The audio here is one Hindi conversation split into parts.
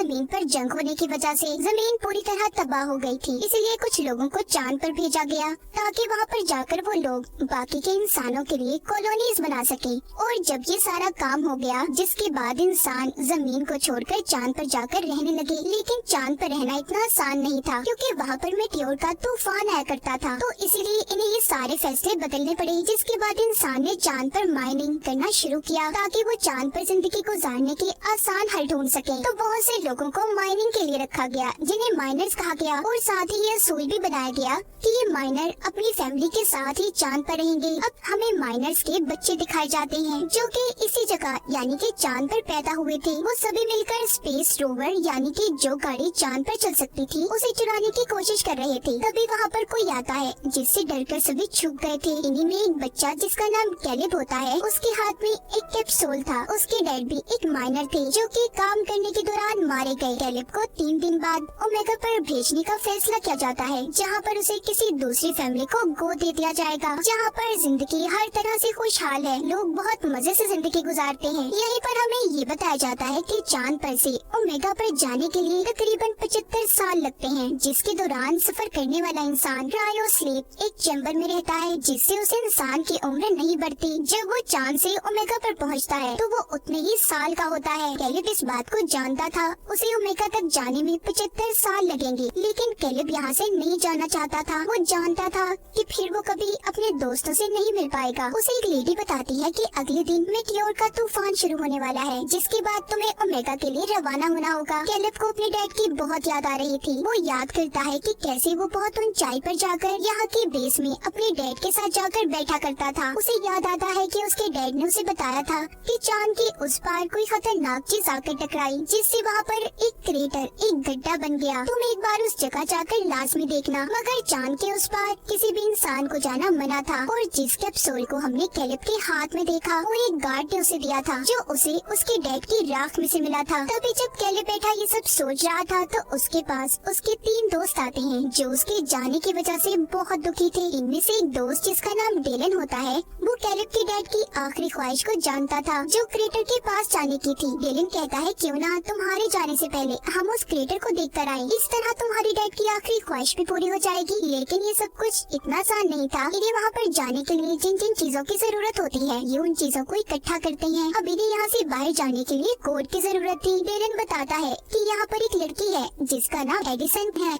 जमीन पर जंग होने की वजह से जमीन पूरी तरह तबाह हो गई थी। इसलिए कुछ लोगों को चांद पर भेजा गया ताकि वहाँ पर जाकर वो लोग बाकी के इंसानों के लिए कॉलोनीज बना सके। और जब ये सारा काम हो गया, जिसके बाद इंसान जमीन को छोड़कर चांद पर जाकर रहने लगे। लेकिन चांद पर रहना इतना आसान नहीं था, क्योंकि वहाँ पर मेटियोर का तूफान आया करता था। तो इसलिए इन्हें ये सारे फैसले बदलने पड़े। जिसके बाद इंसान ने चांद पर माइनिंग करना शुरू किया ताकि वो चांद पर जिंदगी गुजारने के आसान हल ढूंढ सके। तो बहुत से लोगों को माइनिंग के लिए रखा गया, जिन्हें माइनर्स कहा गया। और साथ ही ये असूल भी बनाया गया कि ये माइनर अपनी फैमिली के साथ ही चांद पर रहेंगे। अब हमें माइनर्स के बच्चे दिखाए जाते हैं जो कि इसी जगह यानी कि चांद पर पैदा हुए थे। वो सभी मिलकर स्पेस रोवर यानी कि जो गाड़ी चांद पर चल सकती थी उसे चुराने की कोशिश कर रहे थे। तभी वहाँ पर कोई आता है, जिससे डरकर सभी छुप गए थे। इन्हीं में एक बच्चा जिसका नाम कैलिब होता है, उसके हाथ में एक कैप्सूल था। उसके डैड भी एक माइनर थे जो कि काम करने के दौरान मारे गए। कैलिब को 3 दिन बाद ओमेगा पर भेजने का फैसला किया जाता है, जहाँ पर उसे किसी दूसरी फैमिली को गोद दे दिया जाएगा, जहाँ पर जिंदगी हर तरह से खुशहाल है। लोग बहुत मजे से जिंदगी गुजारते हैं। यहीं पर हमें ये बताया जाता है कि चांद पर से ओमेगा पर जाने के लिए तकरीबन 75 साल लगते हैं, जिसके दौरान सफर करने वाला इंसान क्रायोस्लीप एक चैम्बर में रहता है, जिससे उस इंसान की उम्र नहीं बढ़ती। जब वो चांद से ओमेगा पर पहुंचता है तो वो उतने ही साल का होता है। कैलिब इस बात को जानता था, उसे ओमेगा तक जाने में 75 साल लगेंगे। लेकिन कैलिब यहाँ से नहीं जाना चाहता था। वो जानता था कि फिर वो कभी अपने दोस्तों से नहीं मिल पाएगा। उसे एक लेडी बताती है कि अगले दिन मेटियोर का तूफान शुरू होने वाला है, जिसके बाद तुम्हें ओमेगा के लिए रवाना होना होगा। कैलिब को अपने डैड की बहुत याद आ रही थी। वो याद करता है कि कैसे वो बहुत ऊंचाई पर जाकर यहाँ के बेस में अपने डैड के साथ जाकर बैठा करता था। उसे याद आता है कि उसके डैड ने उसे बताया था कि चांद के उस पार कोई खतरनाक चीज आकर टकराई, जिससे वहाँ पर एक क्रेटर, एक गड्ढा बन गया। तुम एक बार उस जगह जाकर लाजमी देखना। मगर चांद के उस पार किसी भी इंसान को जाना मना था। और जिस कैप्सूल को हमने कैलिब के हाथ में देखा, वो एक गार्ड ने उसे दिया था, जो उसे उसके डैड की राख में से मिला था। तभी जब कैलिब बैठा ये सब सोच रहा था तो उसके पास उसके 3 दोस्त आते हैं, जो उसके जाने की वजह से बहुत दुखी थे। इनमें से एक दोस्त जिसका नाम डेलन होता है, वो कैलिब के डैड की आखिरी ख्वाहिश को जानता था, जो क्रेटर के पास जाने की थी। डेलन कहता है क्यों ना तुम्हारे जाने से पहले हम उस क्रेटर को देख कर आए, इस तरह तुम्हारी डैड की आखिरी ख्वाहिश भी पूरी हो जाएगी। लेकिन ये सब कुछ इतना आसान नहीं था। इन्हें वहाँ पर जाने के लिए जिन जिन चीजों की जरूरत होती है, ये उन चीजों को इकट्ठा करते हैं। अब इन्हें यहाँ से बाहर जाने के लिए कोड की जरूरत थी। डेलन बताता है कि यहाँ पर एक लड़की है जिसका नाम एडिसन है।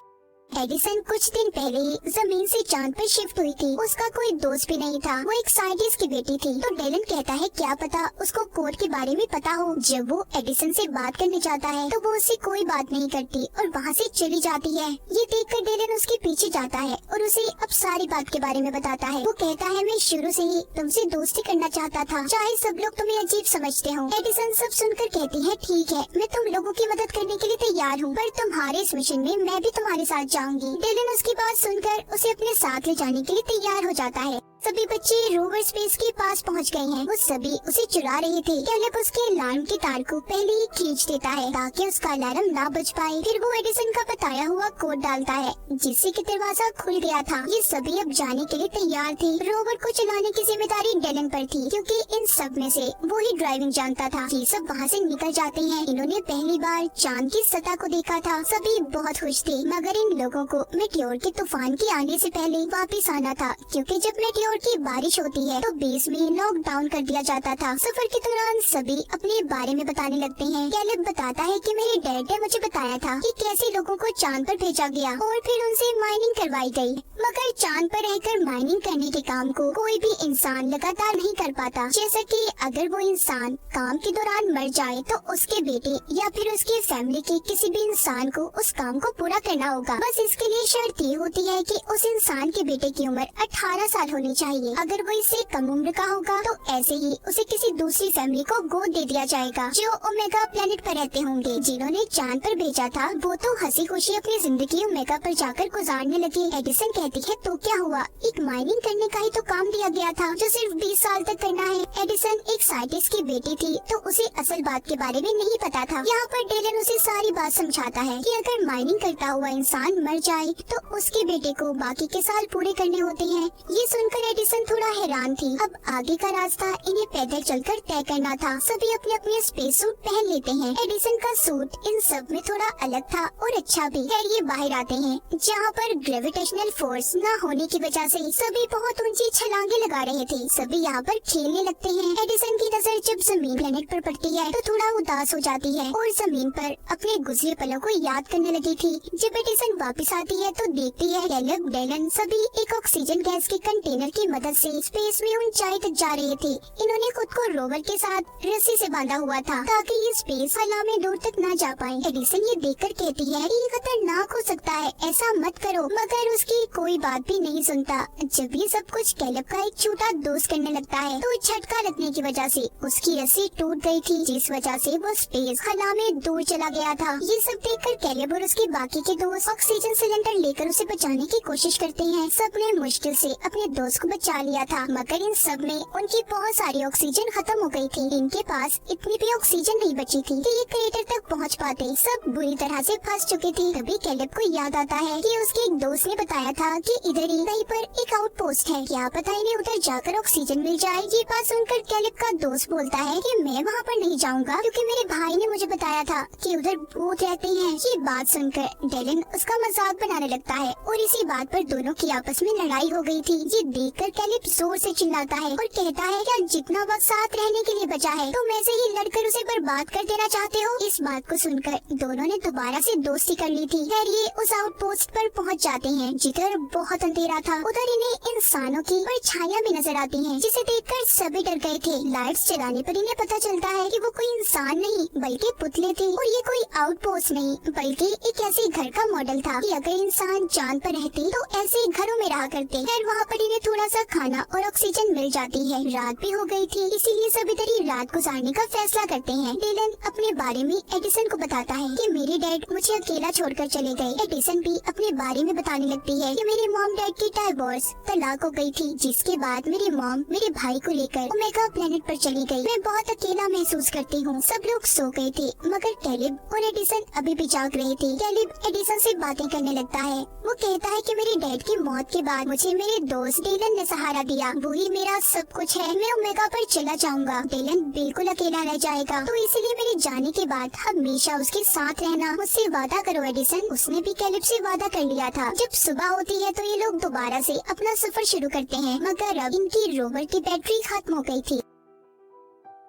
एडिसन कुछ दिन पहले ही जमीन से चांद पर शिफ्ट हुई थी। उसका कोई दोस्त भी नहीं था। वो एक साइंटिस्ट की बेटी थी। तो डेलन कहता है क्या पता उसको कोड के बारे में पता हो। जब वो एडिसन से बात करने जाता है तो वो उससे कोई बात नहीं करती और वहाँ से चली जाती है। ये देखकर डेलन उसके पीछे जाता है और उसे अब सारी बात के बारे में बताता है। वो कहता है मैं शुरू से ही तुमसे दोस्ती करना चाहता था, चाहे सब लोग तुम्हें अजीब समझते हो। एडिसन सब सुनकर कहती है ठीक है, मैं तुम लोगों की मदद करने के लिए तैयार हूँ, पर तुम्हारे इस मिशन में मैं भी तुम्हारे साथ जाऊंगी। डेलन उसकी बात सुनकर उसे अपने साथ ले जाने के लिए तैयार हो जाता है। सभी बच्चे रोवर स्पेस के पास पहुंच गए हैं। वो सभी उसे चुरा रहे थे। कैलिब उसके अलार्म के तार को पहले ही खींच देता है ताकि उसका अलार्म ना बज पाए। फिर वो एडिसन का बताया हुआ कोड डालता है, जिससे कि दरवाजा खुल गया था। ये सभी अब जाने के लिए तैयार थे। रोवर को चलाने की जिम्मेदारी डेलन पर थी, क्योंकि इन सब में से वो ही ड्राइविंग जानता था। ये सब वहाँ से निकल जाते हैं। इन्होंने पहली बार चांद की सतह को देखा था। सभी बहुत खुश थे, मगर इन लोगों को मेटियोर के तूफान के आने से पहले वापस आना था, क्योंकि जब मेटियोर की बारिश होती है तो बेस में लॉकडाउन कर दिया जाता था। सफर के दौरान सभी अपने बारे में बताने लगते हैं। कैलिब बताता है कि मेरे डैड ने मुझे बताया था कि कैसे लोगों को चांद पर भेजा गया और फिर उनसे माइनिंग करवाई गई। मगर चांद पर रहकर माइनिंग करने के काम को कोई भी इंसान लगातार नहीं कर पाता। जैसा कि अगर वो इंसान काम के दौरान मर जाए तो उसके बेटे या फिर उसके फैमिली के किसी भी इंसान को उस काम को पूरा करना होगा। बस इसके लिए शर्त ये होती है कि उस इंसान के बेटे की उम्र 18 साल होनी चाहिए। अगर वो इससे कम उम्र का होगा तो ऐसे ही उसे किसी दूसरी फैमिली को गोद दे दिया जाएगा, जो ओमेगा प्लेनेट पर रहते होंगे। जिन्होंने चांद पर भेजा था वो तो हंसी खुशी अपनी जिंदगी ओमेगा पर जाकर गुजारने लगे। एडिसन कहती है तो क्या हुआ, एक माइनिंग करने का ही तो काम दिया गया था जो सिर्फ 20 साल तक करना है। एडिसन एक साइंटिस्ट की बेटी थी तो उसे असल बात के बारे में नहीं पता था। यहाँ पर डेलन उसे सारी बात समझाता है कि अगर माइनिंग करता हुआ इंसान मर जाए तो उसके बेटे को बाकी के साल पूरे करने होते हैं। ये सुनकर एडिसन थोड़ा हैरान थी। अब आगे का रास्ता इन्हें पैदल चलकर तय करना था। सभी अपने अपने स्पेस सूट पहन लेते हैं। एडिसन का सूट इन सब में थोड़ा अलग था और अच्छा भी। खैर ये बाहर आते हैं जहाँ पर ग्रेविटेशनल फोर्स न होने की वजह से सभी बहुत ऊंची छलांगे लगा रहे थे। सभी यहाँ पर खेलने लगते हैं। एडिसन की नजर जब जमीन प्लेनेट पर पड़ती है तो थोड़ा उदास हो जाती है और जमीन पर अपने गुजरे पलों को याद करने लगी थी। जब एडिसन वापस आती है तो देखती है कैलेब, डेलन सभी एक ऑक्सीजन गैस के कंटेनर की मदद से स्पेस में ऊंचाई तक जा रहे थे। इन्होंने खुद को रोवर के साथ रस्सी से बांधा हुआ था ताकि ये स्पेस हवा में दूर तक न जा पाए। एडिसन ये देखकर कहती है ये खतरनाक हो सकता है, ऐसा मत करो, मगर उसकी कोई बात भी नहीं सुनता। जब ये सब कुछ कैलेब का एक छोटा दोस्त करने लगता है तो झटका लगने की वजह से उसकी रस्सी टूट गई थी, जिस वजह से वो स्पेस खला में दूर चला गया था। ये सब देखकर कैलेब और उसके बाकी के दोस्त ऑक्सीजन सिलेंडर लेकर उसे बचाने की कोशिश करते हैं। सबने मुश्किल से अपने दोस्त को बचा लिया था, मगर इन सब में उनकी बहुत सारी ऑक्सीजन खत्म हो गई थी। इनके पास इतनी भी ऑक्सीजन नहीं बची थी कि ये क्रेटर तक पहुंच पाते। सब बुरी तरह से फंस चुके थे। तभी कैलेब को याद आता है कि उसके एक दोस्त ने बताया था कि इधर ही कहीं पर एक आउटपोस्ट है, क्या पता इन्हें उधर जाकर ऑक्सीजन मिल जाए। ये बात सुनकर कैलेब का दोस्त बोलता है कि मैं वहाँ पर नहीं जाऊँगा क्योंकि मेरे भाई ने मुझे बताया था कि उधर भूत रहते हैं। ये बात सुनकर डेलन उसका मजाक बनाने लगता है और इसी बात पर दोनों की आपस में लड़ाई हो गई थी। ये देखकर कैलेब जोर से चिल्लाता है और कहता है क्या जितना वक्त साथ रहने के लिए बचा है तुम ऐसे ही लड़कर उसे बर्बाद कर देना चाहते हो। इस बात को सुनकर दोनों ने दोबारा से दोस्ती कर ली थी। खैर ये उस आउटपोस्ट पर पहुंच जाते हैं जिधर बहुत अंधेरा था। उधर इन्हें इंसानों की परछाइयां भी नजर आती हैं, जिसे देखकर सभी डर गए थे। लाइट्स जलाने पर इन्हें पता चलता है कि वो कोई इंसान नहीं बल्कि पुतले थे और ये कोई आउटपोस्ट नहीं बल्कि एक ऐसे घर का मॉडल था कि अगर इंसान चांद पर रहते तो ऐसे घरों में रहा करते। खैर वहाँ पर इन्हें थोड़ा सा खाना और ऑक्सीजन मिल जाती है। रात भी हो गई थी, इसीलिए सभी इधर ही रात गुजारने का फैसला करते हैं। डेलन अपने बारे में एडिसन को बताता है कि मेरे डैड मुझे अकेला छोड़कर चले गए। एडिसन भी अपने बारे में बताने लगती है कि मेरे मॉम डैड की डाइवोर्स तलाक हो गई थी, जिसके बाद मेरी मॉम मेरे भाई को लेकर ओमेगा प्लेनेट पर चली गई। मैं बहुत अकेला महसूस करती हूँ। सब लोग सो गए थे मगर कैलेब और एडिसन अभी भी जाग रहे थे। कैलेब एडिसन से बातें करने लगता है। वो कहता है कि मेरे डैड की मौत के बाद मुझे मेरे दोस्त डेलन ने सहारा दिया, वही मेरा सब कुछ है। मैं ओमेगा पर चला जाऊंगा, डेलन बिल्कुल अकेला रह जाएगा, तो इसलिए मेरे जाने के बाद हमेशा उसके साथ रहना। मुझसे वादा करो एडिसन। उसने भी कैलेब से वादा कर लिया था। जब सुबह होती है तो ये लोग दोबारा से अपना सफर शुरू करते हैं, मगर अब इनकी रोवर की बैटरी खत्म हो गई थी।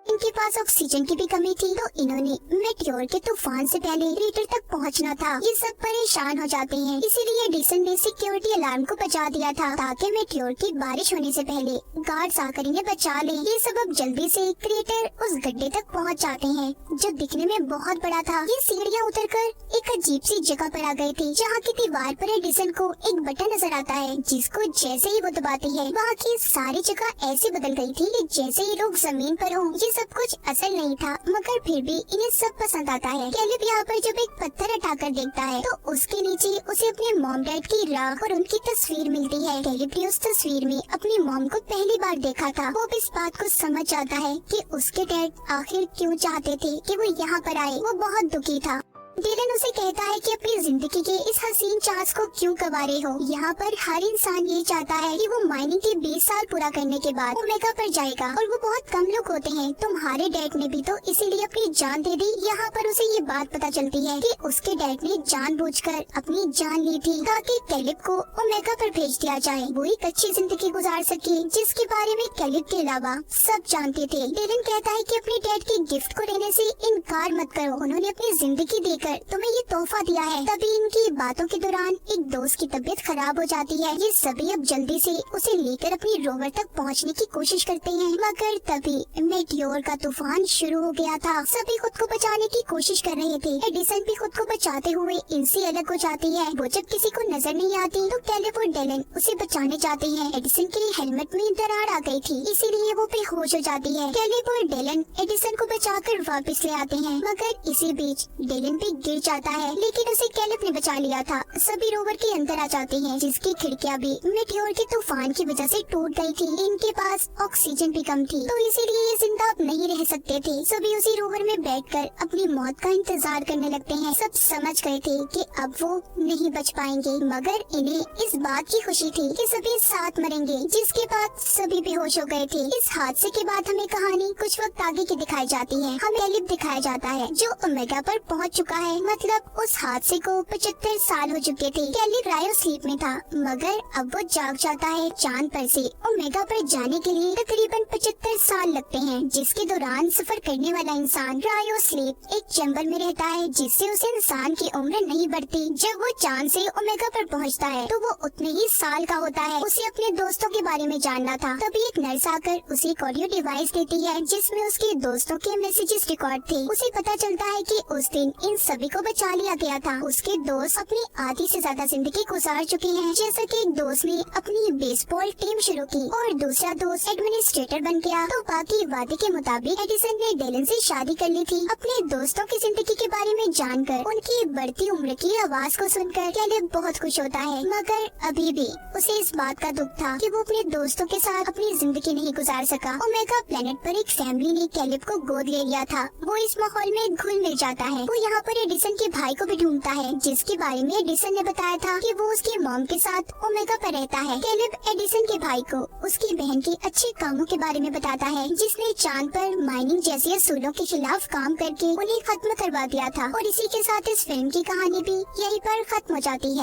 इनके पास ऑक्सीजन की भी कमी थी, तो इन्होंने मेटियोर के तूफान से पहले क्रेटर तक पहुंचना था। ये सब परेशान हो जाते हैं, इसीलिए एडिसन ने सिक्योरिटी अलार्म को बजा दिया था ताकि मेटियोर की बारिश होने से पहले गार्ड्स आकर इन्हें बचा ले। ये सब अब जल्दी से क्रेटर उस गड्ढे तक पहुंच जाते हैं जो दिखने में बहुत बड़ा था। ये सीढ़ियाँ उतरकर एक अजीब सी जगह पर आ गए थे जहाँ की दीवार पर एडिसन को एक बटन नजर आता है, जिसको जैसे ही वो दबाती है वहाँ की सारी जगह ऐसे बदल गई थी कि जैसे ही लोग जमीन पर हों। ये सब कुछ असल नहीं था, मगर फिर भी इन्हें सब पसंद आता है। कैलेब यहाँ पर जब एक पत्थर हटाकर देखता है तो उसके नीचे उसे अपने मॉम डैड की राख और उनकी तस्वीर मिलती है। कैलेब ने उस तस्वीर में अपनी मॉम को पहली बार देखा था। वो इस बात को समझ जाता है कि उसके डैड आखिर क्यों चाहते थे कि वो यहाँ पर आए। वो बहुत दुखी था। डेलन उसे कहता है कि अपनी जिंदगी के इस हसीन चांस को क्यों गंवा रहे हो। यहाँ पर हर इंसान ये चाहता है कि वो माइनिंग के 20 साल पूरा करने के बाद ओमेगा पर जाएगा, और वो बहुत कम लोग होते हैं। तुम्हारे डैड ने भी तो इसीलिए अपनी जान दे दी। यहाँ पर उसे ये बात पता चलती है कि उसके डैड ने जानबूझकर अपनी जान ली थी ताकि कैलेब को ओमेगा पर भेज दिया जाए, वो एक अच्छी जिंदगी गुजार सके जिसके बारे में कैलेब के अलावा सब जानते थे। डेलन कहता है कि अपने डैड के गिफ्ट को लेने से इनकार मत करो, उन्होंने अपनी जिंदगी देकर तुम्हें ये तोहफा दिया है। तभी इनकी बातों के दौरान एक दोस्त की तबीयत खराब हो जाती है। ये सभी अब जल्दी से उसे लेकर अपनी रोवर तक पहुंचने की कोशिश करते हैं, मगर तभी मेटियोर का तूफान शुरू हो गया था। सभी खुद को बचाने की कोशिश कर रहे थे। एडिसन भी खुद को बचाते हुए इनसे अलग हो जाती है। वो जब किसी को नजर नहीं आती तो कैलेब और डेलन उसे बचाने जाते हैं। एडिसन के हेलमेट में दरार आ गई थी, इसीलिए वो बेहोश हो जाती है। कैलेब और डेलन एडिसन को बचाकर वापस ले आते हैं, मगर इसी बीच डेलन भी गिर जाता है, लेकिन उसे कैलिब ने बचा लिया था। सभी रोवर के अंदर आ जाते हैं, जिसकी खिड़कियां भी मेटियोर के तूफान की वजह से टूट गई थी। इनके पास ऑक्सीजन भी कम थी, तो इसीलिए ये जिंदा अब नहीं रह सकते थे। सभी उसी रोवर में बैठकर अपनी मौत का इंतजार करने लगते हैं। सब समझ गए थे कि अब वो नहीं बच पाएंगे, मगर इन्हें इस बात की खुशी थी कि सभी साथ मरेंगे, जिसके बाद सभी बेहोश हो गए थे। इस हादसे के बाद हमें कहानी कुछ वक्त आगे की दिखाई जाती है। हमें कैलिब दिखाया जाता है जो ओमेगा पर पहुंच चुका है, मतलब उस हादसे को 75 साल हो चुके थे। कैलिब रायो स्लीप में था, मगर अब वो जाग जाता है। चांद पर से ओमेगा पर जाने के लिए तकरीबन 75 साल लगते हैं, जिसके दौरान सफर करने वाला इंसान रायो स्लीप एक चैम्बर में रहता है, जिससे उस इंसान की उम्र नहीं बढ़ती। जब वो चांद से ओमेगा पर पहुंचता है तो वो उतने ही साल का होता है। उसे अपने दोस्तों के बारे में जानना था, तभी एक नर्स आकर उसे एक ऑडियो डिवाइस देती है, जिसमें उसके दोस्तों के मैसेजेस रिकॉर्ड थे। उसे पता चलता है कि उस दिन इन सभी को बचा लिया गया था। उसके दोस्त अपनी आधी से ज्यादा जिंदगी गुजार चुके हैं। जैसा कि एक दोस्त ने अपनी बेसबॉल टीम शुरू की और दूसरा दोस्त एडमिनिस्ट्रेटर बन गया, तो बाकी वादे के मुताबिक एडिसन ने डेलन से शादी कर ली थी। अपने दोस्तों की जिंदगी के बारे में जानकर, उनकी बढ़ती उम्र की आवाज को सुनकर कैलिब बहुत खुश होता है, मगर अभी भी उसे इस बात का दुख था कि वो अपने दोस्तों के साथ अपनी जिंदगी नहीं गुजार सका। ओमेगा प्लेनेट पर एक फैमिली ने कैलिब को गोद ले लिया था। वो इस माहौल में घुल मिल जाता है। वो यहाँ पर एडिसन के भाई को भी ढूंढता है, जिसके बारे में एडिसन ने बताया था कि वो उसकी मॉम के साथ ओमेगा पर रहता है। कैलिब एडिसन के भाई को उसकी बहन के अच्छे कामों के बारे में बताता है, जिसने चांद पर माइनिंग जैसे असूलों के खिलाफ काम करके उन्हें खत्म करवा दिया था। और इसी के साथ इस फिल्म की कहानी भी यहीं पर खत्म हो जाती है।